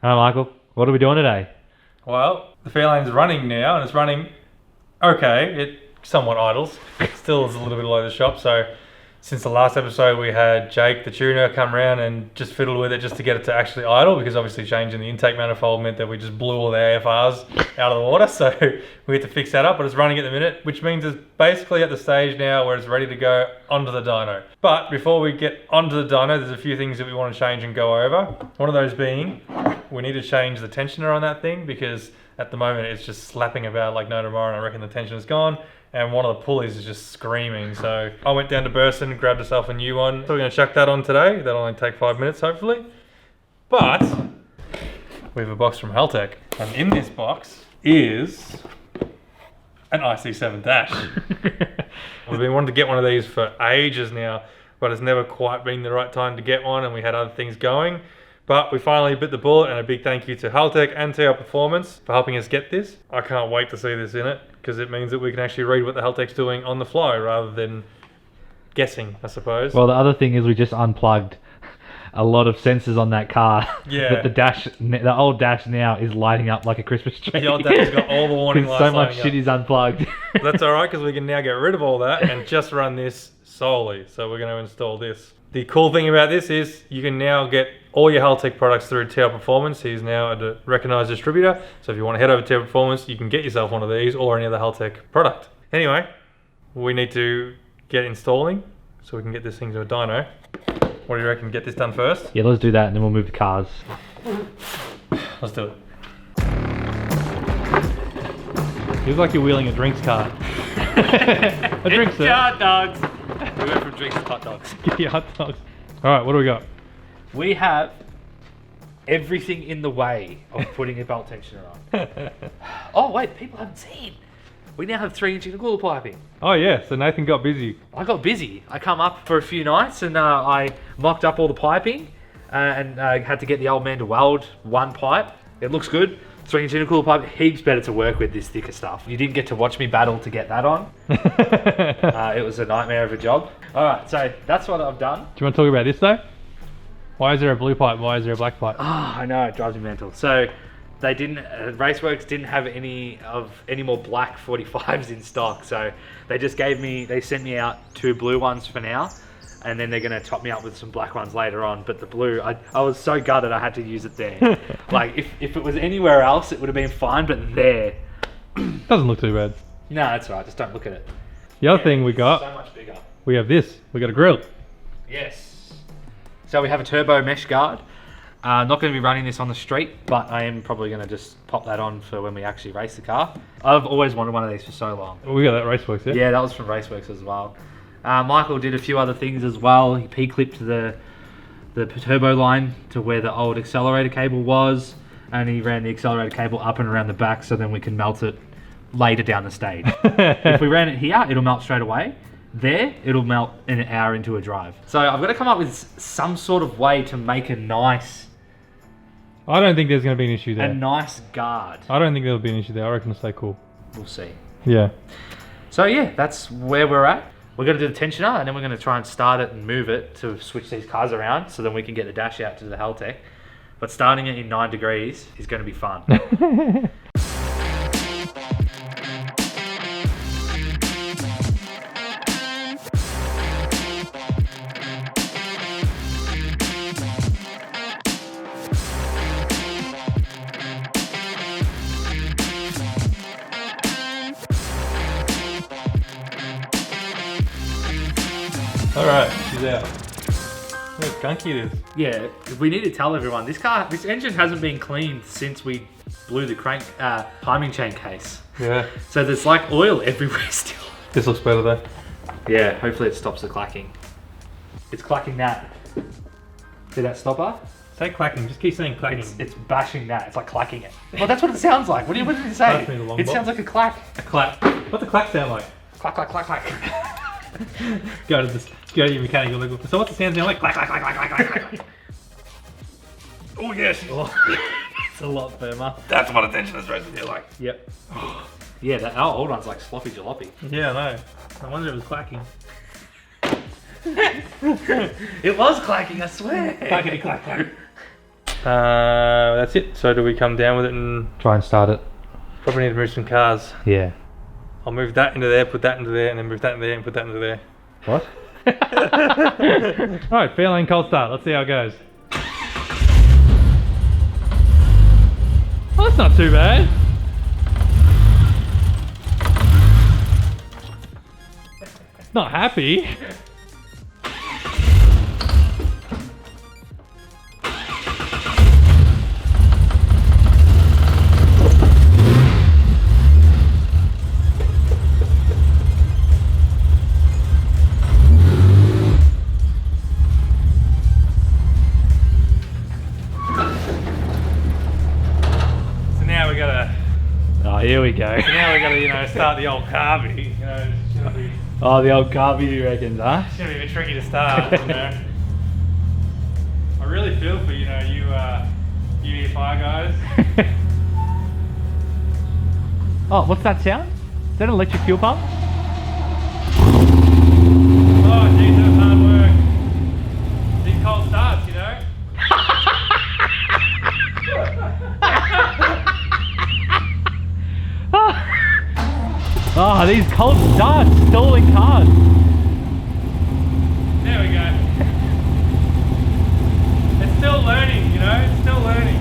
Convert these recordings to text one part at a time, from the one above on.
Hi Michael, what are we doing today? Well, the Fairlane's running now, and it's running okay. It somewhat idles. Still is a little bit below the shop, so since the last episode we had Jake, the tuner, come around and just fiddle with it just to get it to actually idle, because obviously changing the intake manifold meant that we just blew all the AFRs out of the water, so we had to fix that up, but it's running at the minute, which means it's basically at the stage now where it's ready to go onto the dyno. But before we get onto the dyno, there's a few things that we want to change and go over. One of those being, we need to change the tensioner on that thing, because at the moment it's just slapping about like no tomorrow, and I reckon the tensioner's gone. And one of the pulleys is just screaming. So I went down to Burson, grabbed myself a new one. So we're gonna chuck that on today. That'll only take 5 minutes, hopefully. But we have a box from Haltech. And in this box is an IC7 Dash. We've been wanting to get one of these for ages now, but it's never quite been the right time to get one, and we had other things going. But we finally bit the bullet, and a big thank you to Haltech and Tiperformance for helping us get this. I can't wait to see this in it, because it means that we can actually read what the Haltech's doing on the fly rather than guessing, I suppose. Well, the other thing is we just unplugged a lot of sensors on that car. Yeah. That the old Dash now is lighting up like a Christmas tree. The old Dash has got all the warning lights. So much shit is unplugged. That's all right, because we can now get rid of all that and just run this solely. So we're going to install this. The cool thing about this is you can now get all your Haltech products through Tiperformance. He's now a recognised distributor. So if you want to head over to Tiperformance, you can get yourself one of these or any other Haltech product. Anyway, we need to get installing so we can get this thing to a dyno. What do you reckon? Get this done first? Yeah, let's do that and then we'll move the cars. Let's do it. Feels like you're wheeling a drinks cart. A drinks hot dogs. We went from drinks to hot dogs. Give you hot dogs. Alright, what do we got? We have everything in the way of putting a belt tensioner on. Oh wait, people haven't seen. We now have 3-inch intercooler piping. Oh yeah, so Nathan got busy. I got busy. I come up for a few nights and I mocked up all the piping and had to get the old man to weld one pipe. It looks good. 3-inch intercooler pipe, heaps better to work with this thicker stuff. You didn't get to watch me battle to get that on. It was a nightmare of a job. Alright, so that's what I've done. Do you want to talk about this though? Why is there a blue pipe? Why is there a black pipe? Oh, I know, it drives me mental. So they didn't, Raceworks didn't have any more black 45s in stock. So they just sent me out 2 blue ones for now. And then they're going to top me up with some black ones later on. But the blue, I was so gutted I had to use it there. Like, if it was anywhere else, it would have been fine, but there. Doesn't look too bad. No, that's right. Just don't look at it. The other thing we got, so much bigger. we have this. We got a grill. Yes. So we have a turbo mesh guard. Not going to be running this on the street, but I am probably going to just pop that on for when we actually race the car. I've always wanted one of these for so long. We got that Raceworks, yeah? Yeah, that was from Raceworks as well. Michael did a few other things as well. He P-clipped the turbo line to where the old accelerator cable was, and he ran the accelerator cable up and around the back so then we can melt it later down the stage. If we ran it here, it'll melt straight away. There, it'll melt in an hour into a drive. So I've got to come up with some sort of way to make a nice... I don't think there's going to be an issue there. A nice guard. I don't think there'll be an issue there. I reckon it'll stay cool. We'll see. Yeah. So yeah, that's where we're at. We're going to do the tensioner and then we're going to try and start it and move it to switch these cars around so then we can get the Dash out to the Haltech. But starting it in 9 degrees is going to be fun. Alright, she's out. Look how gunky it is. Yeah, we need to tell everyone, this engine hasn't been cleaned since we blew the crank timing chain case. Yeah. So there's like oil everywhere still. This looks better though. Yeah, hopefully it stops the clacking. It's clacking that. See that stopper? Say clacking, just keep saying clacking. It's bashing that, it's like clacking it. Well, that's what it sounds like. What did you say? Pass me the long It box. sounds like a clack. A clap. What's a clack sound like? Clack, clack, clack, clack. Go to your mechanic. So what's the sound sound like? Clack, clack, clack, clack, clack, clack, clack. Oh yes. Oh, it's a lot firmer. That's what a tensioner is supposed to feel like. Yep. Yeah, that old one's like sloppy jalopy. Yeah, I know. I wonder if it was clacking. It was clacking, I swear. Clackety clack clack. That's it. So do we come down with it and Try and start it. probably need to move some cars? Yeah. I'll move that into there, put that into there, and then move that into there and put that into there. What? Alright, Fairlane cold start. Let's see how it goes. Oh, that's not too bad. Not happy. Oh, here we go. Now we gotta, start the old carby. It's gonna be, Oh, the old carby, you reckon, huh? it's gonna be a bit tricky to start. I really feel for you EFI guys. Oh, what's that sound? Is that an electric fuel pump? Oh, geez, that's hard work. These cold starts, Oh, these cold starts, stalling cars. There we go. It's still learning, it's still learning.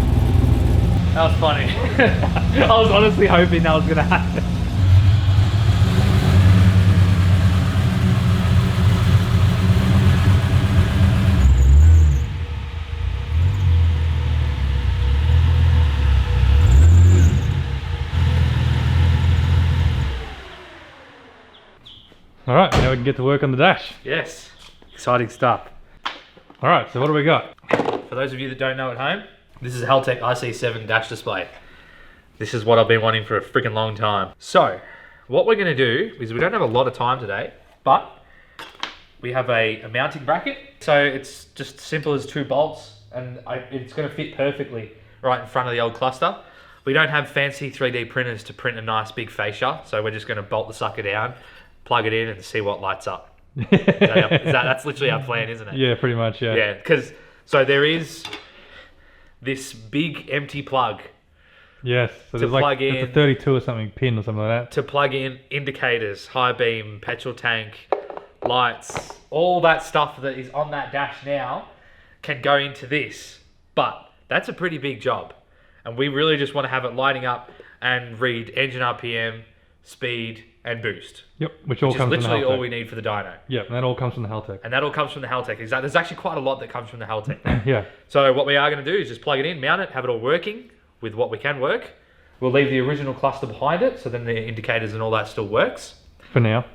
That was funny. I was honestly hoping that was going to happen. Alright, now we can get to work on the dash. Yes. Exciting stuff. Alright, so what do we got? For those of you that don't know at home, this is a Haltech IC7 Dash display. This is what I've been wanting for a freaking long time. So, what we're going to do is we don't have a lot of time today, but we have a mounting bracket. So it's just simple as 2 bolts, and it's going to fit perfectly right in front of the old cluster. We don't have fancy 3D printers to print a nice big fascia, so we're just going to bolt the sucker down, plug it in, and see what lights up. That's literally our plan, isn't it? Yeah, pretty much, yeah. Yeah, because so there is this big empty plug Yes, so to there's like plug in- it's a 32 or something pin or something like that. to plug in indicators, high beam, petrol tank, lights, all that stuff that is on that dash now can go into this. But that's a pretty big job. And we really just want to have it lighting up and read engine RPM, speed, and boost. Yep, which all Which is comes from the literally all Haltech. we need for the dyno. Yep, and that all comes from the Haltech. And that all comes from the Haltech. Exactly. There's actually quite a lot that comes from the Haltech. Yeah. So what we are going to do is just plug it in, mount it, have it all working with what we can work. We'll leave the original cluster behind it, so then the indicators and all that still works. For now.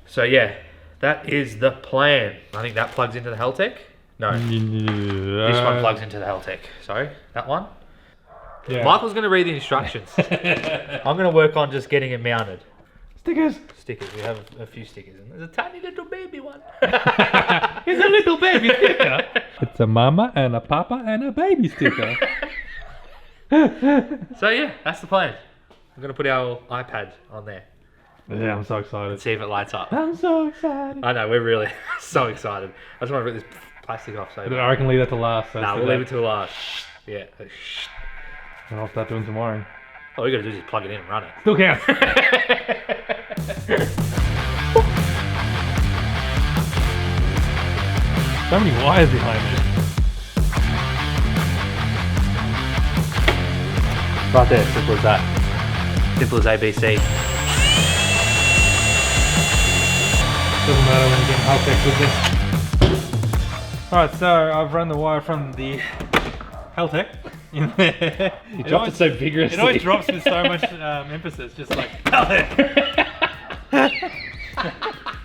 So yeah, that is the plan. I think that plugs into the Haltech. No, this one plugs into the Haltech. Sorry, that one. Yeah. Michael's going to read the instructions. I'm going to work on just getting it mounted. Stickers. Stickers. We have a few stickers, and there's a tiny little baby one. It's a little baby sticker. It's a mama and a papa and a baby sticker. So yeah, that's the plan. I'm going to put our iPad on there Yeah, I'm so excited. and see if it lights up. I'm so excited. I know, we're really so excited. I just want to rip this plastic off. So I reckon leave that to last. So we'll leave it till last. Yeah. And I'll start doing some wiring. All we got to do is just plug it in and run it. Still counts. So many wires behind me. Right there, simple as that. Simple as ABC. Doesn't matter when you get Haltech with this. Alright, so I've run the wire from the Haltech in there. You dropped it so vigorously. It always drops with so much emphasis, just like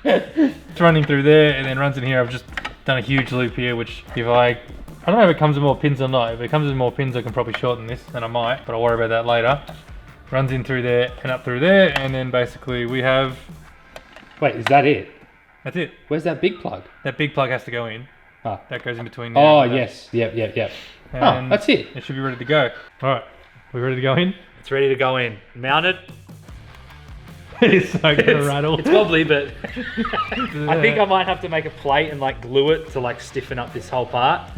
it's running through there and then runs in here. I've just done a huge loop here, which if I don't know if it comes with more pins or not. If it comes with more pins, I can probably shorten this, and I might, but I'll worry about that later. Runs in through there and up through there, and then basically we have, Wait, is that it? that's it. Where's that big plug? That big plug has to go in. Ah. That goes in between there. Oh, and that. yes. Yep. And Oh, that's it. It should be ready to go. Alright, we ready to go in? It's ready to go in. Mounted. It is so gonna rattle. It's wobbly, but I think I might have to make a plate and like glue it to like stiffen up this whole part.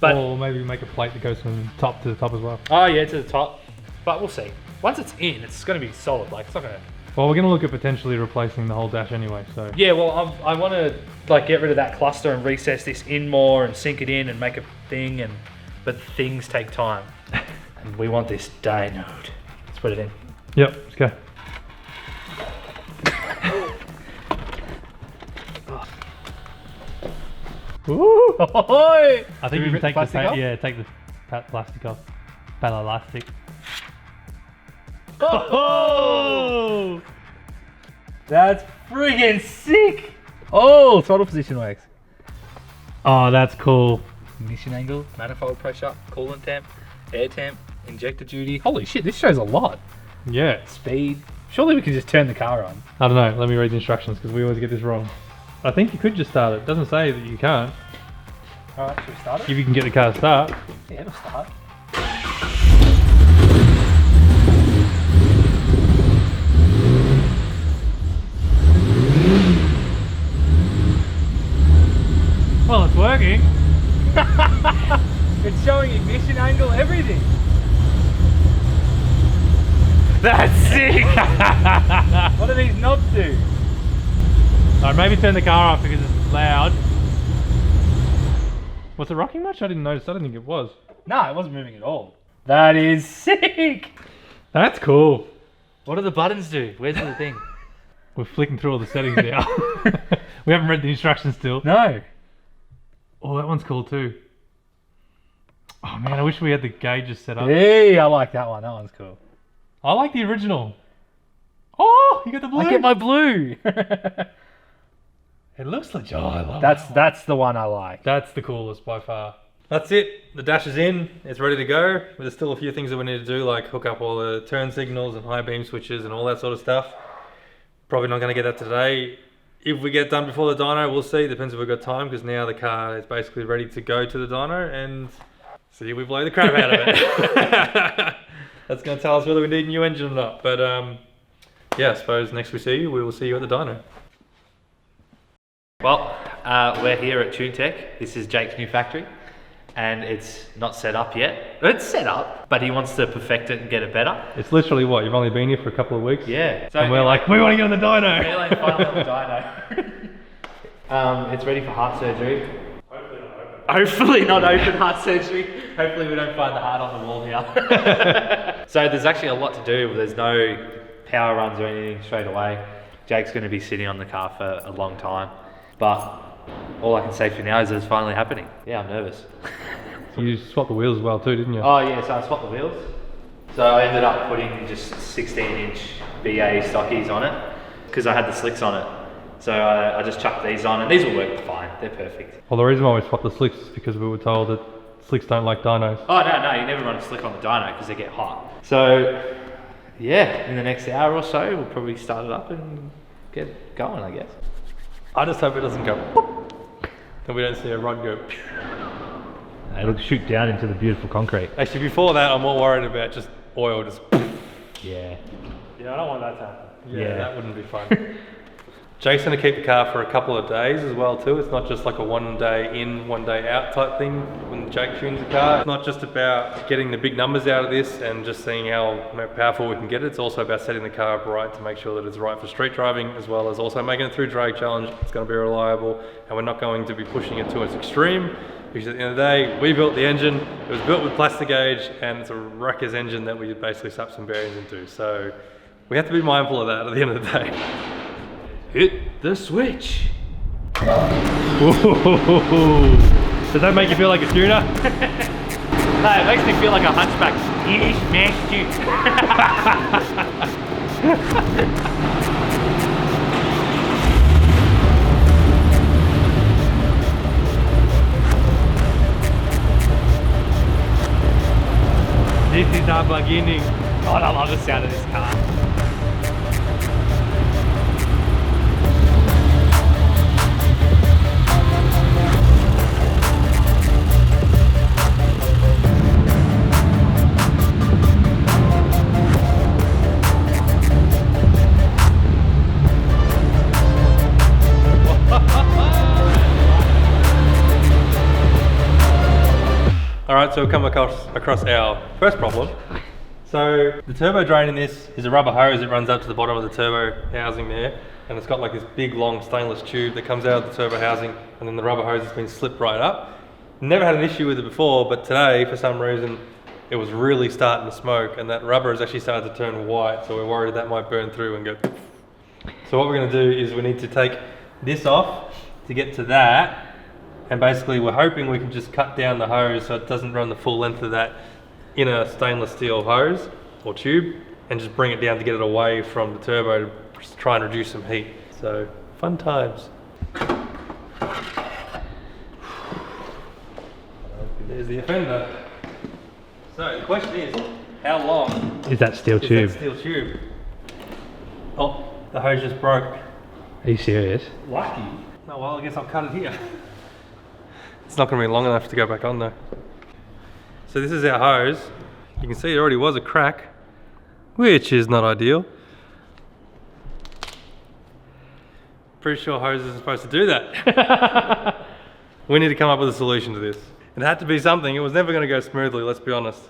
But or maybe make a plate that goes from top to the top as well. oh yeah, to the top. But we'll see. Once it's in, it's going to be solid. Like it's not going to. Well, we're going to look at potentially replacing the whole dash anyway, so... Yeah, well, I want to like get rid of that cluster and recess this in more and sink it in and make a thing. But things take time, and we want this dyno. Let's put it in. Yep, let's go. Ooh, I think Do we you can rip take the the plastic off? yeah, take the plastic off. Elastic. Oh, that's friggin' sick! Oh, throttle position works. Oh, that's cool. Ignition angle, manifold pressure, coolant temp, air temp, injector duty. Holy shit, this shows a lot. Yeah. Speed. Surely we can just turn the car on. I don't know. Let me read the instructions because we always get this wrong. I think you could just start it. It doesn't say that you can't. Alright, should we start it? If you can get the car to start. Yeah, it'll start. Well, it's working. It's showing ignition angle, everything. That's sick! What do these knobs do? Alright, maybe turn the car off because it's loud. Was it rocking much? I didn't notice. I don't think it was. No, it wasn't moving at all. That is sick! That's cool. What do the buttons do? Where's the thing? We're flicking through all the settings now. We haven't read the instructions still. No. Oh, that one's cool too. Oh man, I wish we had the gauges set up. Hey, I like that one. That one's cool. I like the original. Oh, you got the blue. I get my blue. It looks legit. Oh, I love that. That's the one I like. That's the coolest by far. That's it. The dash is in. It's ready to go. But there's still a few things that we need to do, like hook up all the turn signals and high beam switches and all that sort of stuff. Probably not going to get that today. If we get done before the dyno, we'll see. Depends if we've got time, because now the car is basically ready to go to the dyno and see if we blow the crap out of it. That's going to tell us whether we need a new engine or not. But yeah, I suppose next we see you, we will see you at the dyno. Well, we're here at Tunetec. This is Jake's new factory, and it's not set up yet. It's set up, but he wants to perfect it and get it better. It's literally what? You've only been here for a couple of weeks? Yeah. So And we're like, we want to get on the dyno. Fairlane final level dyno. It's ready for heart surgery. Hopefully not open heart surgery. Hopefully we don't find the heart on the wall here. So there's actually a lot to do. There's no power runs or anything straight away. Jake's going to be sitting on the car for a long time. But all I can say for now is that it's finally happening. Yeah, I'm nervous. You swapped the wheels as well too, didn't you? Oh yeah, so I swapped the wheels. So I ended up putting just 16-inch BA stockies on it because I had the slicks on it. So I just chucked these on, and these will work fine. They're perfect. Well, the reason why we swapped the slicks is because we were told that slicks don't like dynos. Oh no, you never run a slick on the dyno because they get hot. So yeah, in the next hour or so, we'll probably start it up and get going, I guess. I just hope it doesn't go pop, and we don't see a rod go. It'll shoot down into the beautiful concrete. Actually, before that, I'm more worried about just oil just. Yeah. Yeah, I don't want that to happen. Yeah. That wouldn't be fun. Jake's going to keep the car for a couple of days as well too. It's not just like a 1 day in, 1 day out type thing when Jake tunes the car. It's not just about getting the big numbers out of this and just seeing how powerful we can get it. It's also about setting the car up right to make sure that it's right for street driving, as well as also making it through drag challenge. It's going to be reliable, and we're not going to be pushing it to its extreme, because at the end of the day, we built the engine. It was built with plastic gauge, and it's a ruckus engine that we basically slapped some bearings into. So we have to be mindful of that at the end of the day. Hit the switch. Does that make you feel like a tuner? No, it makes me feel like a hunchback. Yes, This is our beginning. God, I love the sound of this car. Alright, so we'll come across our first problem. So the turbo drain in this is a rubber hose that runs up to the bottom of the turbo housing there, and it's got like this big long stainless tube that comes out of the turbo housing, and then the rubber hose has been slipped right up. Never had an issue with it before, but today for some reason it was really starting to smoke, and that rubber has actually started to turn white, so we're worried that might burn through and go. So what we're going to do is we need to take this off to get to that, and basically we're hoping we can just cut down the hose so it doesn't run the full length of that inner stainless steel hose or tube, and just bring it down to get it away from the turbo to just try and reduce some heat. So fun times. There's the offender. So the question is, how long Is that steel tube? that steel tube? Oh, the hose just broke. Are you serious? Lucky. Oh well, I guess I'll cut it here. It's not going to be long enough to go back on though. So this is our hose. You can see there already was a crack, which is not ideal. Pretty sure hoses are supposed to do that. We need to come up with a solution to this. It had to be something. It was never going to go smoothly, let's be honest.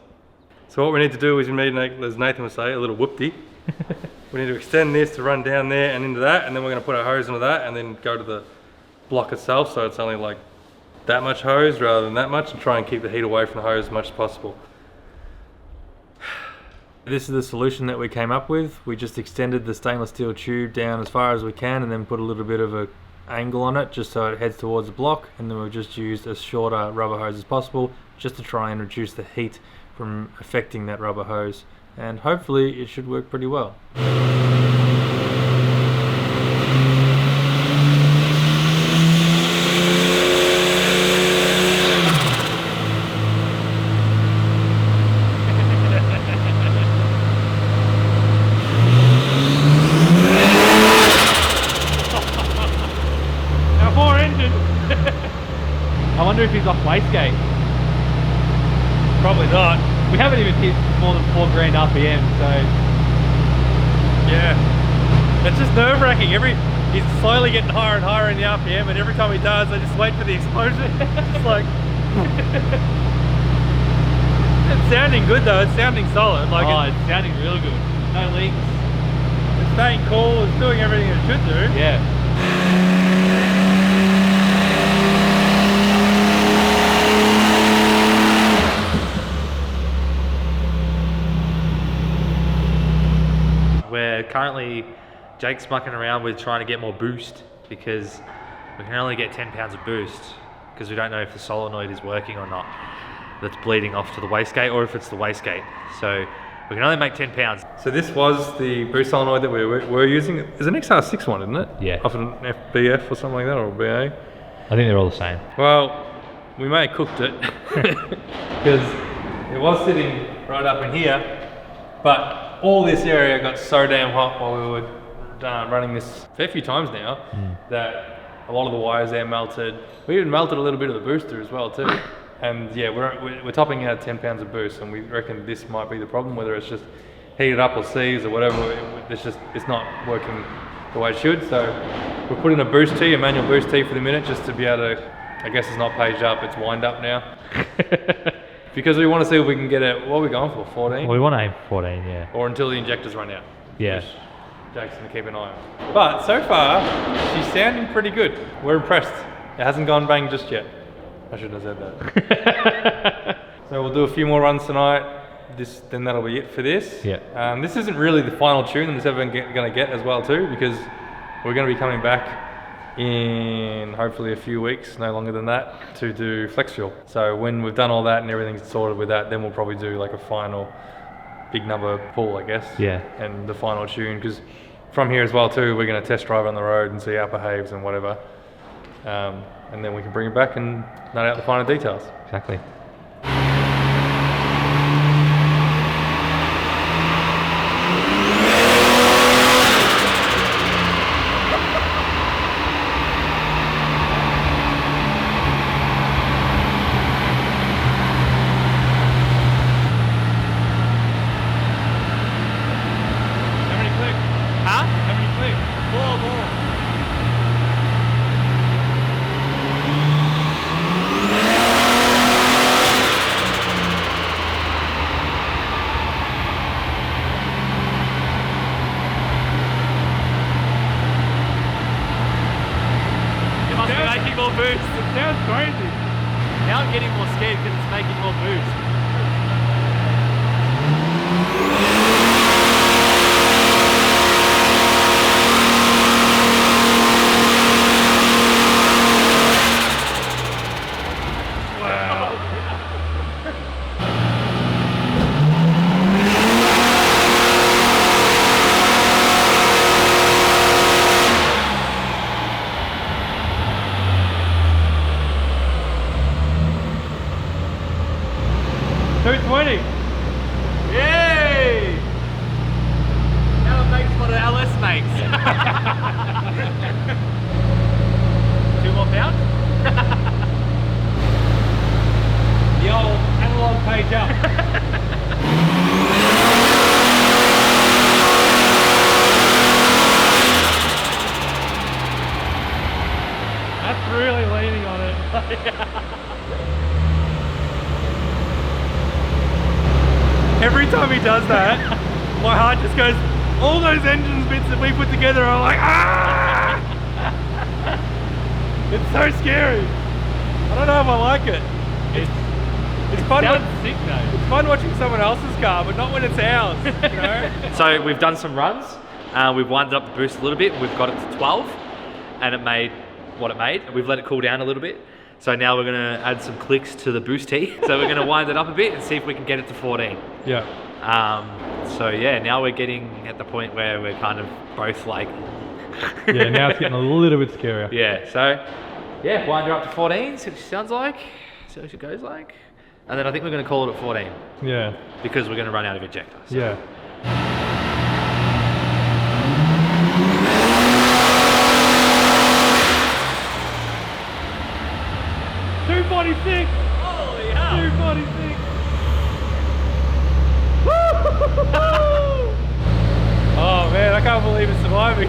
So what we need to do is we need, as Nathan would say, a little whoopty. We need to extend this to run down there and into that, and then we're going to put our hose into that and then go to the block itself, so it's only like that much hose rather than that much, and try and keep the heat away from the hose as much as possible. This is the solution that we came up with. We just extended the stainless steel tube down as far as we can and then put a little bit of an angle on it just so it heads towards the block, and then we've just used as shorter rubber hose as possible just to try and reduce the heat from affecting that rubber hose, and hopefully it should work pretty well. I wonder if he's off wastegate. Probably not. We haven't even hit more than 4 grand RPM, so Yeah. It's just nerve-wracking. He's slowly getting higher and higher in the RPM, and every time he does, I just wait for the explosion. It's like... It's sounding good though, it's sounding solid. Like it's sounding real good. No leaks. it's staying cool, it's doing everything it should do. Yeah. We're currently, Jake's mucking around with trying to get more boost because we can only get 10 pounds of boost because we don't know if the solenoid is working or not. That's bleeding off to the wastegate, or if it's the wastegate. So we can only make 10 pounds. So this was the boost solenoid that we were using. It's an XR6 one, isn't it? Yeah. Off an FBF or something like that, or a BA. I think they're all the same. Well, we may have cooked it because it was sitting right up in here, but all this area got so damn hot while we were running this a fair few times now that a lot of the wires there melted. We even melted a little bit of the booster as well too. And yeah, we're topping out 10 pounds of boost, and we reckon this might be the problem, whether it's just heated up or seized or whatever. It's not working the way it should. So we're putting a boost tee, a manual boost tee for the minute, just to be able to, I guess it's not page up, it's wind up now. Because we want to see if we can get it, what are we going for, 14? Well, we want to aim for 14, yeah. Or until the injectors run out. Yeah. Which Jake's going to keep an eye on. But so far, she's sounding pretty good. We're impressed. It hasn't gone bang just yet. I shouldn't have said that. So we'll do a few more runs tonight. Then that'll be it for this. Yeah. This isn't really the final tune that it's ever going to get as well too, because we're going to be coming back in hopefully a few weeks, no longer than that, to do flex fuel. So when we've done all that and everything's sorted with that, then we'll probably do like a final big number pull, I guess. Yeah. And the final tune, because from here as well too, we're going to test drive on the road and see how it behaves and whatever. And then we can bring it back and nut out the finer details. Exactly. now I'm getting more scared because it's making more boost. Yay! Now it makes what an LS makes. 2 more pounds? The old analog page up. That's really leaning on it. Every time he does that, my heart just goes, all those engine bits that we put together are like, ah! It's so scary. I don't know if I like it. It's fun. Sick though. It's fun watching someone else's car, but not when it's ours, you know? So we've done some runs. We've winded up the boost a little bit. We've got it to 12 and it made what it made. We've let it cool down a little bit. So now we're gonna add some clicks to the boost T. So we're gonna wind it up a bit and see if we can get it to 14. Yeah. So yeah, now we're getting at the point where we're kind of both like... Yeah, now it's getting a little bit scarier. Yeah, so yeah, wind her up to 14, see what she sounds like, see what she goes like. And then I think we're gonna call it at 14 Yeah. because we're gonna run out of ejector. So. Yeah. 246! Holy hell! 246! Oh man, I can't believe it's surviving.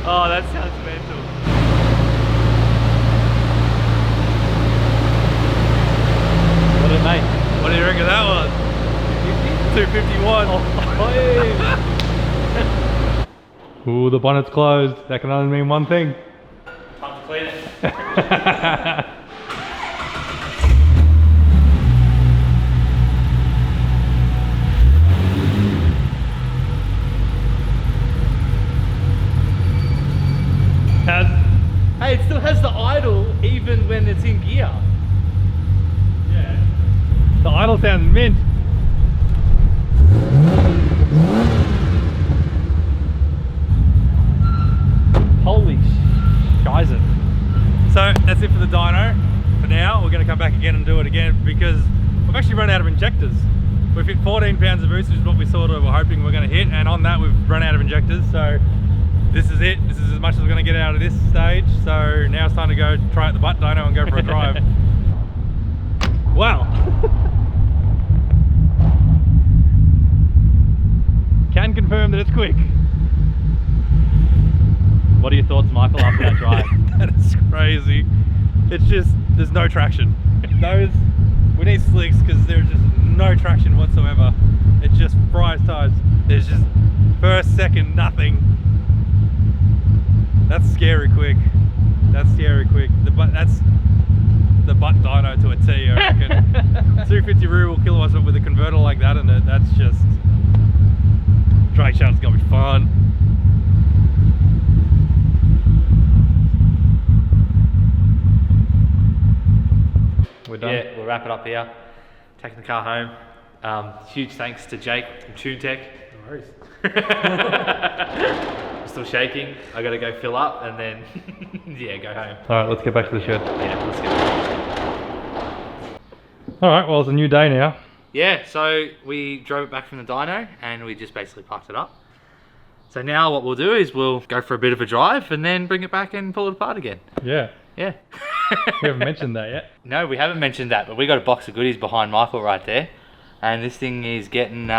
Oh, that sounds mental. What did it make? What do you reckon that was? 251. Oh, ooh, the bonnet's closed. That can only mean one thing. Time to clean it. Hey, it still has the idle even when it's in gear. Yeah. The idle sounds mint. Holy shizer. So that's it for the dyno. For now, we're going to come back again and do it again because we've actually run out of injectors. We've hit 14 pounds of boost, which is what we sort of were hoping we were going to hit, and on that we've run out of injectors. So this is it. This is as much as we're going to get out of this stage. So now it's time to go try out the butt dyno and go for a drive. Wow. Can confirm that it's quick. What are your thoughts, Michael, after that drive? That is crazy. It's just, there's no traction. We need slicks because there's just no traction whatsoever. It just fries tires. There's just first, second, nothing. That's scary quick. That's scary quick. That's the butt dyno to a T, I reckon. 250 rear will kill us with a converter like that in it. That's just, drag shaft's gonna be fun. We're done. Yeah, we'll wrap it up here. Taking the car home. Huge thanks to Jake from Tunetec. No worries. I'm still shaking. I gotta go fill up and then yeah, go home. Alright, let's get back to the shed. Yeah, let's get Alright, well it's a new day now. Yeah, so we drove it back from the dyno and we just basically parked it up. So now what we'll do is we'll go for a bit of a drive and then bring it back and pull it apart again. Yeah. Yeah. We haven't mentioned that yet. No, we haven't mentioned that, but we got a box of goodies behind Michael right there. And this thing is getting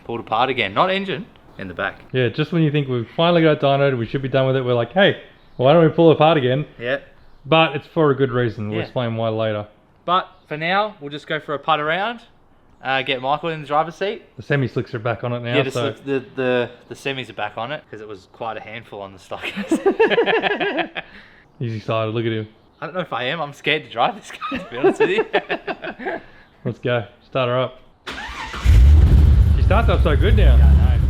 pulled apart again. Not engine, in the back. Yeah, just when you think we've finally got it dynoed, we should be done with it, we're like, hey, why don't we pull it apart again? Yeah. But it's for a good reason. We'll Yeah. explain why later. But for now, we'll just go for a putt around. Get Michael in the driver's seat. The semi-slicks are back on it now. Yeah, so. the semis are back on it because it was quite a handful on the stockies. He's excited. Look at him. I don't know if I am. I'm scared to drive this guy, to be honest with you. Let's go. Start her up. She starts up so good now. Yeah, I know.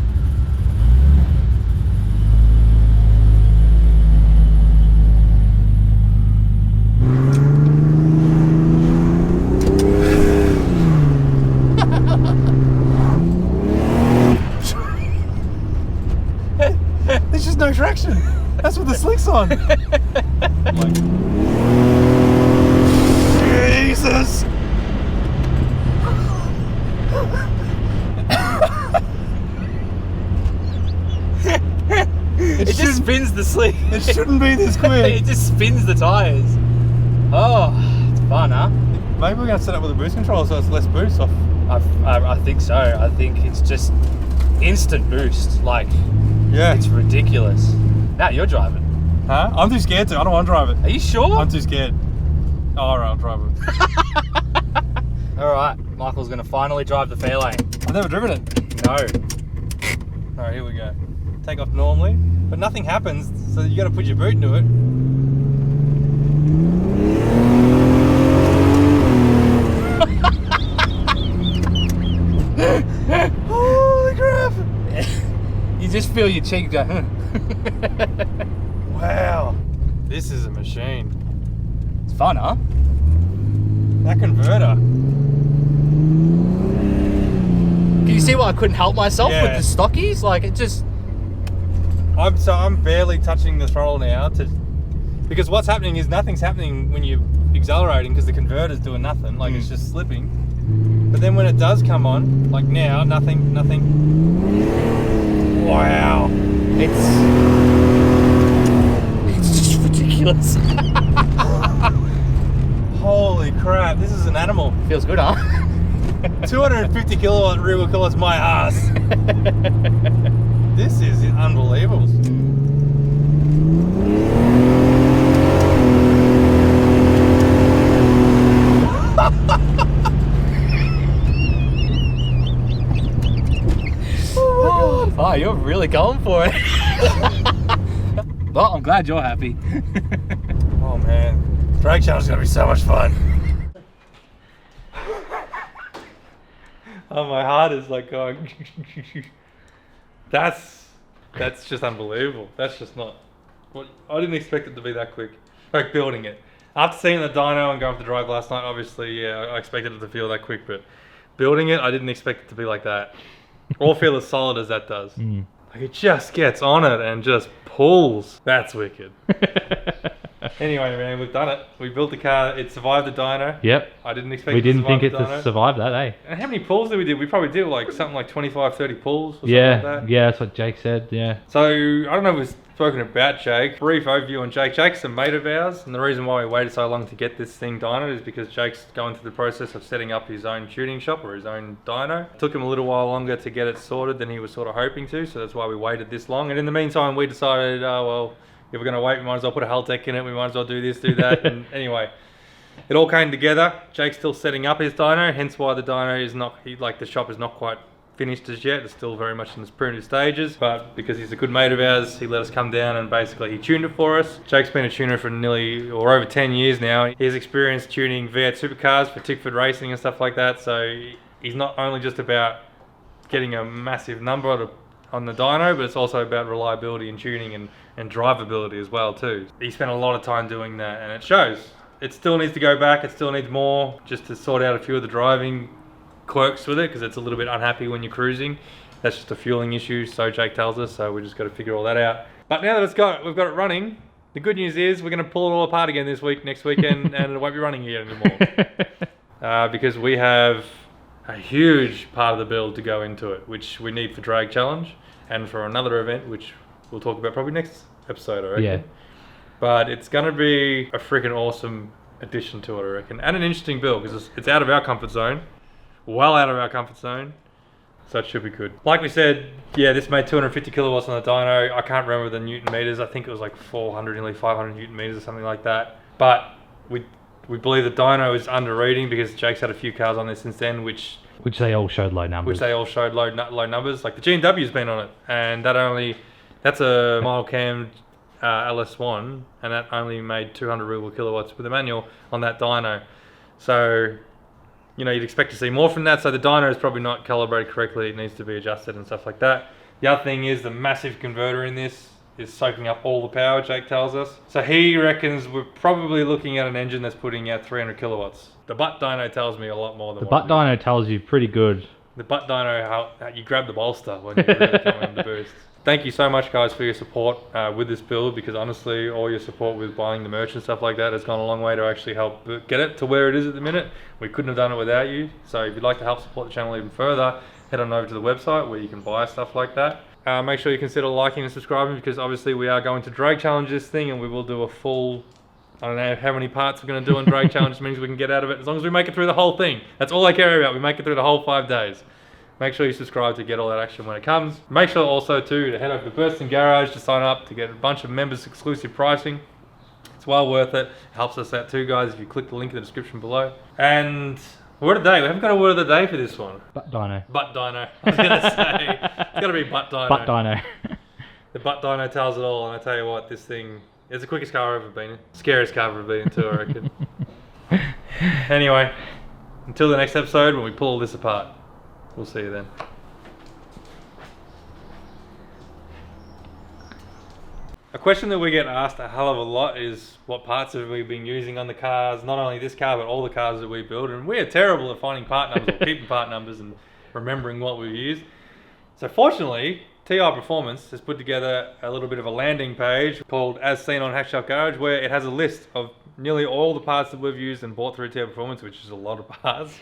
There's just no traction. That's what the slick's on. Jesus. It just spins the slick. It shouldn't be this quick. It just spins the tyres. Oh, it's fun, huh? Maybe we're going to set up with a boost controller so it's less boost off. I think so. I think it's just instant boost. Like, Yeah. it's ridiculous. Now you're driving. Huh? I'm too scared to. I don't want to drive it. Are you sure? I'm too scared. Oh, alright, I'll drive it. Alright, Michael's going to finally drive the Fairlane. I've never driven it. No. Alright, here we go. Take off normally, but nothing happens, so you got to put your boot into it. Holy crap! You just feel your cheek go, Wow, this is a machine. It's fun, huh? That converter. Can you see why I couldn't help myself Yeah. with the stockies? Like, it just... I'm barely touching the throttle now because what's happening is nothing's happening when you're accelerating because the converter's doing nothing, like it's just slipping. But then when it does come on, like now, nothing. Wow. It's just ridiculous. Holy crap, this is an animal. Feels good, huh? 250 kilowatt rear wheel kilowatt's my ass. This is unbelievable. Oh, you're really going for it. Well, I'm glad you're happy. Oh man, drag challenge is gonna be so much fun. Oh, my heart is like going. That's just unbelievable. That's just not. I didn't expect it to be that quick. Like building it. After seeing the dyno and going for the drive last night, obviously, yeah, I expected it to feel that quick, but building it, I didn't expect it to be like that. Or feel as solid as that does. Like it just gets on it and just pulls. That's wicked. Anyway, man, we've done it. We built the car. It survived the dyno. Yep. I didn't expect We it to didn't survive think it the to dyno. survive that, eh? And how many pulls did we do? We probably did like something like 25, 30 pulls or something Yeah, like that. yeah, that's what Jake said, yeah. So, I don't know if we've spoken about Jake. Brief overview on Jake. Jake's a mate of ours, and the reason why we waited so long to get this thing dyno is because Jake's going through the process of setting up his own tuning shop or his own dyno. It took him a little while longer to get it sorted than he was sort of hoping to, so that's why we waited this long. And in the meantime, we decided, oh well, if we're going to wait, we might as well put a Haltech in it, we might as well do this, do that. And anyway, it all came together. Jake's still setting up his dyno, hence why the dyno is not, the shop is not quite finished as yet. It's still very much in its primitive stages, but because he's a good mate of ours, he let us come down and basically he tuned it for us. Jake's been a tuner for nearly or over 10 years now. He's experienced tuning V8 supercars for Tickford racing and stuff like that, so he's not only just about getting a massive number on the dyno, but it's also about reliability and tuning and drivability as well too. He spent a lot of time doing that and it shows. It still needs to go back, it still needs more just to sort out a few of the driving quirks with it because it's a little bit unhappy when you're cruising. That's just a fueling issue, so Jake tells us, so we just got to figure all that out. But now that we've got it running, the good news is we're going to pull it all apart again next weekend and it won't be running again anymore. Because we have a huge part of the build to go into it, which we need for Drag Challenge and for another event, which we'll talk about probably next episode, I reckon. Yeah. But it's going to be a freaking awesome addition to it, I reckon. And an interesting build because it's out of our comfort zone. Well out of our comfort zone. So it should be good. Like we said, yeah, this made 250 kilowatts on the dyno. I can't remember the newton meters. I think it was like 400, nearly 500 newton meters or something like that. But we We believe the dyno is under reading because Jake's had a few cars on there since then, which they all showed low numbers. low numbers. Like the G&W's been on it, and that's a mild cam LS1, and that only made 200 ruble kilowatts with a manual on that dyno. So, you know, you'd expect to see more from that. So the dyno is probably not calibrated correctly. It needs to be adjusted and stuff like that. The other thing is the massive converter in this is soaking up all the power, Jake tells us. So he reckons we're probably looking at an engine that's putting out 300 kilowatts. The butt dyno tells me a lot more than the butt dyno tells you pretty good. The butt dyno, how you grab the bolster when you're really coming the boost. Thank you so much, guys, for your support with this build, because honestly, all your support with buying the merch and stuff like that has gone a long way to actually help get it to where it is at the minute. We couldn't have done it without you. So if you'd like to help support the channel even further, head on over to the website where you can buy stuff like that. Make sure you consider liking and subscribing, because obviously we are going to drag challenge this thing, and we will do a full, I don't know how many parts we're going to do on drag challenge. Means we can get out of it as long as we make it through the whole thing. That's all I care about. We make it through the whole 5 days. Make sure you subscribe to get all that action when it comes. Make sure also too to head over to Bursting Garage to sign up to get a bunch of members exclusive pricing. It's well worth it. It helps us out too, guys, if you click the link in the description below. And word of the day. We haven't got a word of the day for this one. Butt dyno. Butt dyno. I was gonna say it's gotta be butt dyno. Butt dyno. The butt dyno tells it all, and I tell you what, this thing is the quickest car I've ever been in. Scariest car I've ever been in too, I reckon. Anyway, until the next episode when we pull all this apart. We'll see you then. A question that we get asked a hell of a lot is what parts have we been using on the cars, not only this car but all the cars that we build, and we're terrible at finding part numbers or keeping part numbers and remembering what we've used. So fortunately, Tiperformance has put together a little bit of a landing page called As Seen on Hackshop Garage, where it has a list of nearly all the parts that we've used and bought through Tiperformance, which is a lot of parts,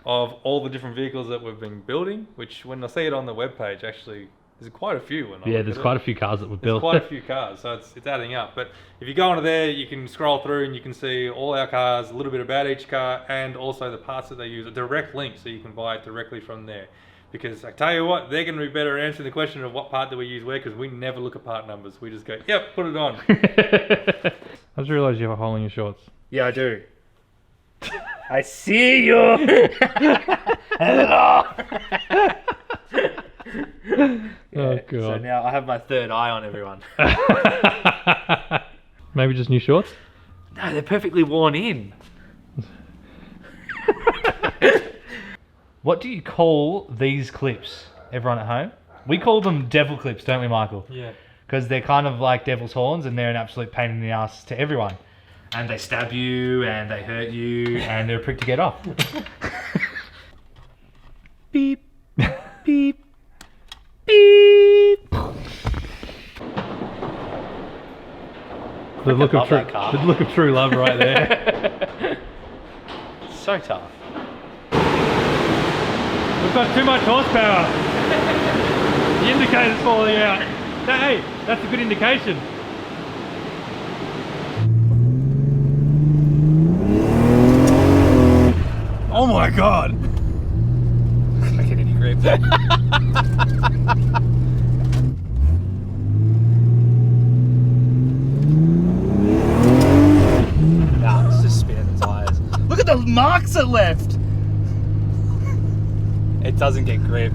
of all the different vehicles that we've been building, which when I see it on the webpage, actually there's quite a few. Yeah, there's quite a few cars that we've built. There's quite a few cars, so it's adding up. But if you go onto there, you can scroll through and you can see all our cars, a little bit about each car, and also the parts that they use, a direct link, so you can buy it directly from there. Because I tell you what, they're going to be better at answering the question of what part do we use where, because we never look at part numbers. We just go, yep, put it on. I just realised you have a hole in your shorts. Yeah, I do. I see you. Hello. Oh god. So now I have my third eye on everyone. Maybe just new shorts? No, they're perfectly worn in. What do you call these clips, everyone at home? We call them devil clips, don't we, Michael? Yeah. Because they're kind of like devil's horns, and they're an absolute pain in the ass to everyone. And they stab you, and they hurt you, and they're a prick to get off. Beep, beep, beep. The look of true love right there. So tough. We've got too much horsepower. The indicator's falling out. Hey, that's a good indication. Oh my god! I can't any grip. Nah, it's just spinning the tires. Look at the marks it left! It doesn't get grip.